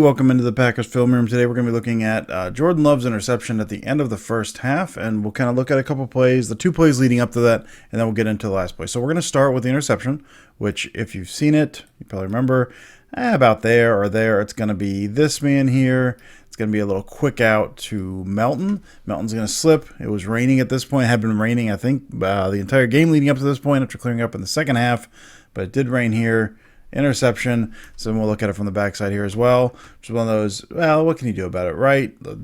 welcome into the Packers film room. Today we're going to be looking at Jordan Love's interception at the end of the first half, and we'll kind of look at a couple plays, the two plays leading up to that, and then we'll get into the last play. So we're going to start with the interception, which if you've seen it, you probably remember, about there or there. It's going to be this man here. It's going to be a little quick out to Melton. Melton's going to slip. It was raining at this point. It had been raining, I think, the entire game leading up to this point after clearing up in the second half, but it did rain here. Interception. So we'll look at it from the backside here as well, which is one of those, well, what can you do about it, right? The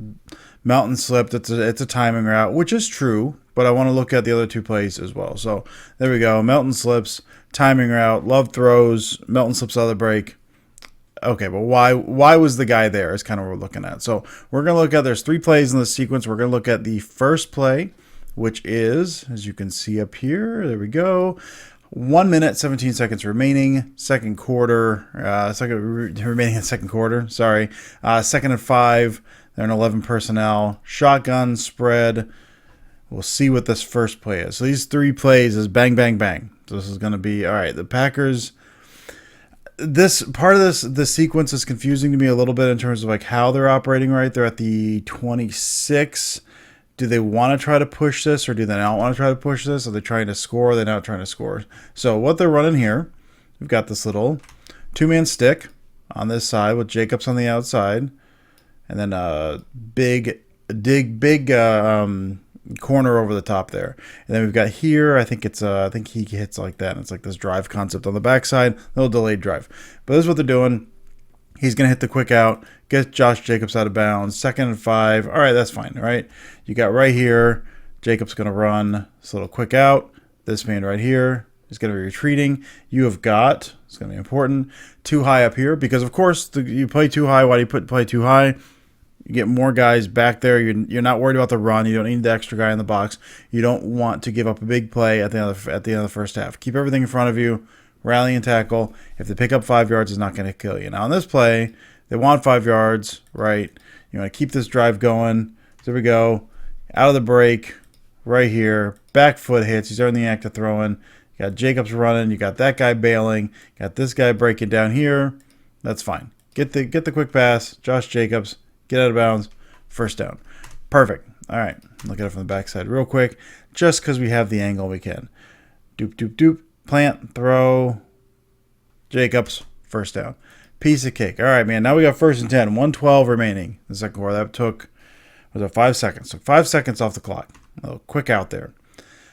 Melton slipped. It's a timing route, which is true, but I want to look at the other two plays as well. So there we go. Melton slips, timing route, Love throws, Melton slips out of the break. Okay, but why was the guy there is kind of what we're looking at. So we're going to look at, there's three plays in this sequence. We're going to look at the first play, which is, as you can see up here, there we go. 1 minute, 17 seconds remaining. Second quarter. Remaining in second quarter. Sorry. Second and 5. They're in 11 personnel. Shotgun spread. We'll see what this first play is. So these three plays is bang, bang, bang. So this is going to be, all right, the Packers. This part of this sequence is confusing to me a little bit in terms of like how they're operating, right? They're at the 26. Do they want to try to push this or do they not want to try to push this? Are they trying to score? Or are they not trying to score? So what they're running here, we've got this little two-man stick on this side with Jacobs on the outside, and then a big corner over the top there. And then we've got here, I think he hits like that. And it's like this drive concept on the backside, a little delayed drive. But this is what they're doing. He's going to hit the quick out, get Josh Jacobs out of bounds. Second and 5. All right, that's fine, right? You got right here, Jacobs going to run this little quick out. This man right here is going to be retreating. You have got, it's going to be important, too high up here because, of course, you play too high. Why do you play too high? You get more guys back there. You're not worried about the run. You don't need the extra guy in the box. You don't want to give up a big play at the end of the first half. Keep everything in front of you. Rally and tackle. If they pick up 5 yards, it's not going to kill you. Now, on this play, they want 5 yards, right? You want to keep this drive going. So there we go. Out of the break, right here. Back foot hits. He's already in the act of throwing. You got Jacobs running. You got that guy bailing. You got this guy breaking down here. That's fine. Get the quick pass. Josh Jacobs. Get out of bounds. First down. Perfect. All right. Look at it from the backside real quick. Just because we have the angle we can. Doop, doop, doop. Plant, throw, Jacobs, first down. Piece of cake. All right, man. Now we got first and 10. 1:12 remaining in the second quarter. That took, was it 5 seconds? So 5 seconds off the clock. A little quick out there.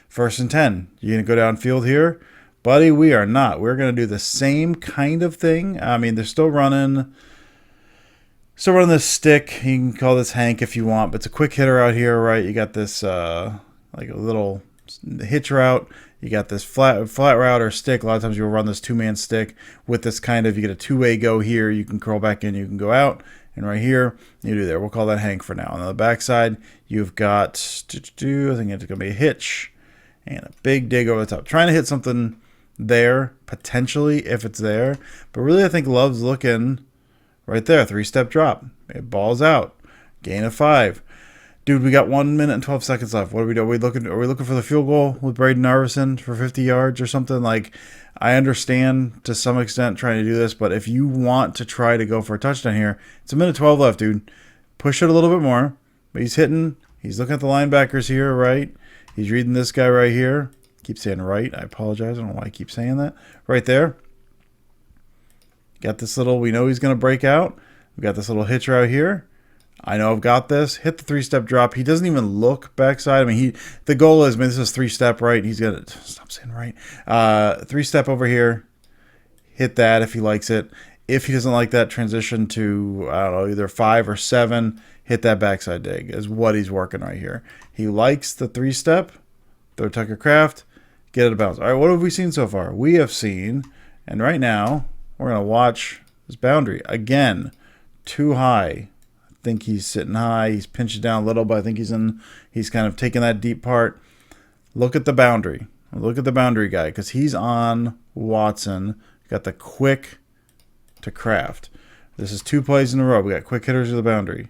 First and 10. You going to go downfield here? Buddy, we are not. We're going to do the same kind of thing. I mean, they're still running this stick. You can call this Hank if you want, but it's a quick hitter out here, right? You got this like a little hitch route. You got this flat route or stick. A lot of times you'll run this two-man stick with this kind of, you get a two-way go here. You can curl back in, you can go out. And right here, you do there. We'll call that Hank for now. On the backside, you've got, I think it's going to be a hitch and a big dig over the top. Trying to hit something there, potentially, if it's there. But really, I think Love's looking right there. 3-step drop. It balls out. Gain of 5. Dude, we got 1 minute and 12 seconds left. What do we do? Are we looking for the field goal with Braden Arvison for 50 yards or something? Like, I understand to some extent trying to do this, but if you want to try to go for a touchdown here, it's 1 minute 12 left, dude. Push it a little bit more. But he's hitting. He's looking at the linebackers here, right? He's reading this guy right here. Keep saying right. I apologize. I don't know why I keep saying that. Right there. Got this little, we know he's going to break out. We got this little hitch right here. I know I've got this. Hit the 3-step drop. He doesn't even look backside. I mean, the goal is, this is 3-step right. He's going to, stop saying right. 3-step over here. Hit that if he likes it. If he doesn't like that, transition to, I don't know, either 5 or 7. Hit that backside dig is what he's working right here. He likes the 3-step. Throw Tucker Craft. Get out of bounds. All right, what have we seen so far? We have seen, and right now, we're going to watch this boundary. Again, too high. I think he's sitting high. He's pinched down a little, but I think he's kind of taking that deep part. Look at the boundary. Look at the boundary guy because he's on Watson. Got the quick to Craft. This is 2 plays in a row. We got quick hitters to the boundary.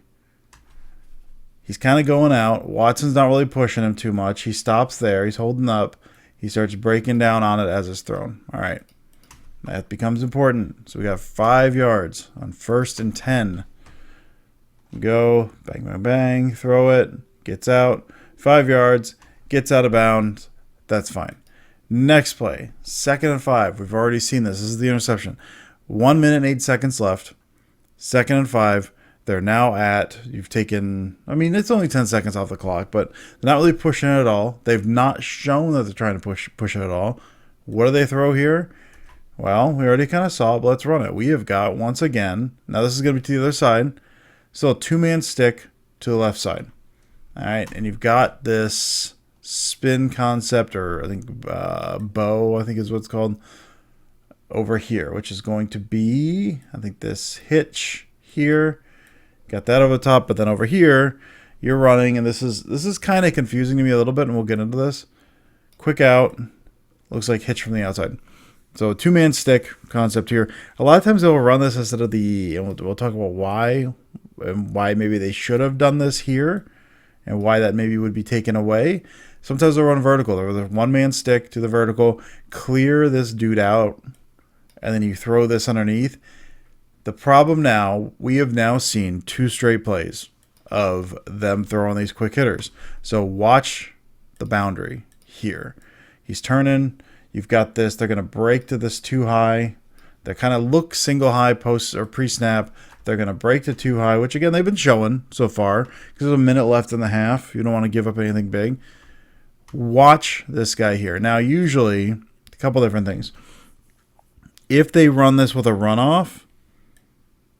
He's kind of going out. Watson's not really pushing him too much. He stops there. He's holding up. He starts breaking down on it as it's thrown. All right. That becomes important. So we got 5 yards on 1st and 10. Go, bang, bang, bang, throw it, gets out, 5 yards, gets out of bounds. That's fine. Next play, 2nd and 5. We've already seen this. This is the interception. 1 minute and 8 seconds left. 2nd and 5. They're now at, you've taken, I mean, it's only 10 seconds off the clock, but they're not really pushing it at all. They've not shown that they're trying to push it at all. What do they throw here? Well, we already kind of saw it, but let's run it. We have got, once again, now this is going to be to the other side, so a 2-man stick to the left side. All right, and you've got this spin concept, or I think bow, I think is what it's called, over here, which is going to be, I think, this hitch here. Got that over the top, but then over here, you're running, and this is kind of confusing to me a little bit, and we'll get into this. Quick out, looks like hitch from the outside. So 2-man stick concept here. A lot of times they'll run this instead of the, and we'll talk about why, and why maybe they should have done this here, and why that maybe would be taken away. Sometimes they'll run vertical. They'll run 1-man stick to the vertical, clear this dude out, and then you throw this underneath. The problem now, we have now seen 2 straight plays of them throwing these quick hitters. So watch the boundary here. He's turning. You've got this. They're going to break to this too high. They kind of look single high post or pre-snap. They're going to break to too high, which again they've been showing so far because there's a minute left in the half. You don't want to give up anything big. Watch this guy here. Now, usually, a couple different things. If they run this with a runoff,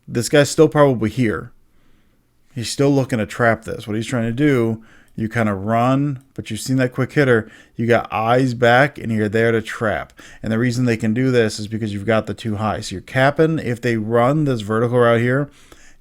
this guy's still probably here. He's still looking to trap this. What he's trying to do, you kind of run, but you've seen that quick hitter. You got eyes back, and you're there to trap. And the reason they can do this is because you've got the too high. So you're capping. If they run this vertical route here,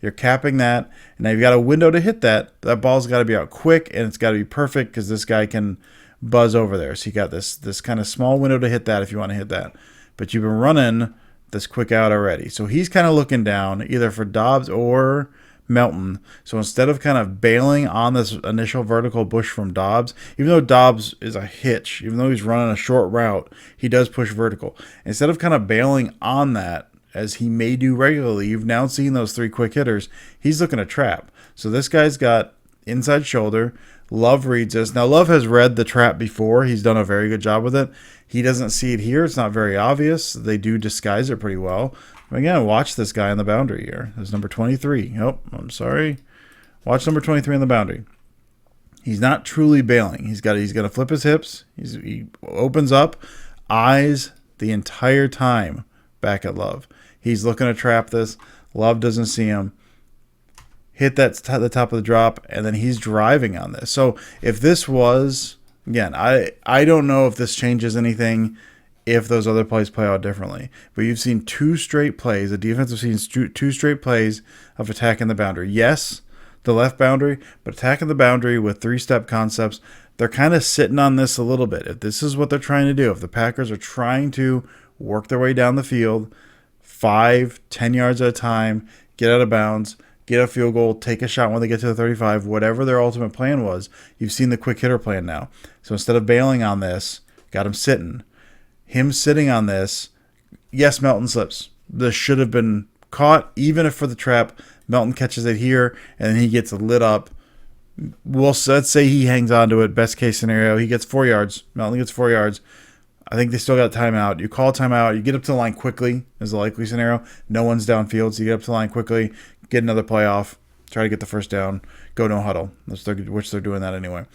you're capping that. And now you've got a window to hit that. That ball's got to be out quick, and it's got to be perfect because this guy can buzz over there. So you got this kind of small window to hit that if you want to hit that. But you've been running this quick out already. So he's kind of looking down either for Dobbs or Melton. So instead of kind of bailing on this initial vertical push from Dobbs, even though Dobbs is a hitch, even though he's running a short route, he does push vertical. Instead of kind of bailing on that, as he may do regularly, you've now seen those 3 quick hitters. He's looking to trap. So this guy's got inside shoulder. Love reads this. Now, Love has read the trap before. He's done a very good job with it. He doesn't see it here. It's not very obvious. They do disguise it pretty well. Again, watch this guy on the boundary here. There's number 23. Oh, I'm sorry. Watch number 23 on the boundary. He's not truly bailing. He's going to flip his hips. He opens up, eyes the entire time back at Love. He's looking to trap this. Love doesn't see him. Hit that the top of the drop, and then he's driving on this. So if this was, again, I don't know if this changes anything if those other plays play out differently. But you've seen 2 straight plays. The defense has seen 2 straight plays of attacking the boundary. Yes, the left boundary, but attacking the boundary with 3-step concepts. They're kind of sitting on this a little bit. If this is what they're trying to do, if the Packers are trying to work their way down the field, 5, 10 yards at a time, get out of bounds, get a field goal, take a shot when they get to the 35, whatever their ultimate plan was, you've seen the quick hitter plan now. So instead of bailing on this, got him sitting. Him sitting on this, yes, Melton slips. This should have been caught, even if for the trap, Melton catches it here, and then he gets lit up. Let's say he hangs on to it. Best case scenario, he gets 4 yards. Melton gets 4 yards. I think they still got timeout. You call timeout. You get up to the line quickly is the likely scenario. No one's downfield, so you get up to the line quickly, get another play off, try to get the first down, go no huddle, which they're doing that anyway.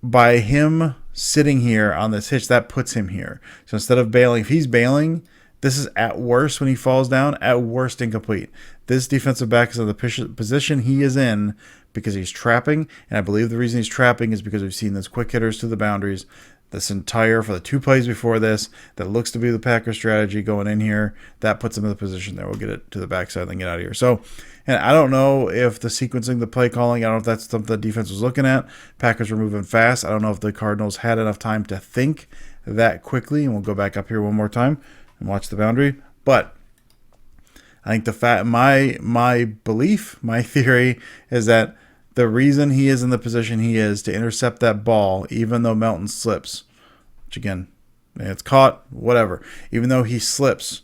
By him sitting here on this hitch, that puts him here. So instead of bailing, if he's bailing, this is at worst when he falls down, at worst incomplete. This defensive back is in the position he is in because he's trapping, and I believe the reason he's trapping is because we've seen those quick hitters to the boundaries this entire, for the 2 plays before this, that looks to be the Packers strategy going in here. That puts him in the position there. We'll get it to the backside and get out of here. So, and I don't know if the sequencing, the play calling, I don't know if that's something the defense was looking at. Packers were moving fast. I don't know if the Cardinals had enough time to think that quickly. And we'll go back up here one more time and watch the boundary. But I think my belief, my theory is that the reason he is in the position he is to intercept that ball, even though Melton slips, which again, And it's caught, whatever. Even though he slips,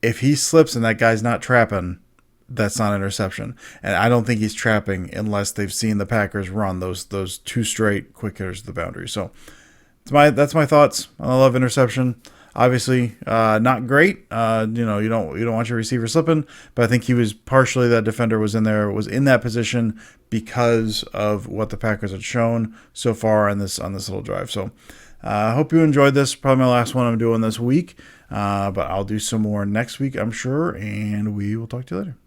if he slips and that guy's not trapping, that's not interception. And I don't think he's trapping unless they've seen the Packers run those 2 straight quick hitters to the boundary. So that's my thoughts on the Love interception. Obviously, not great. You don't want your receiver slipping, but I think he was partially, that defender was in that position because of what the Packers had shown so far on this little drive. So I hope you enjoyed this. Probably my last one I'm doing this week, but I'll do some more next week, I'm sure, and we will talk to you later.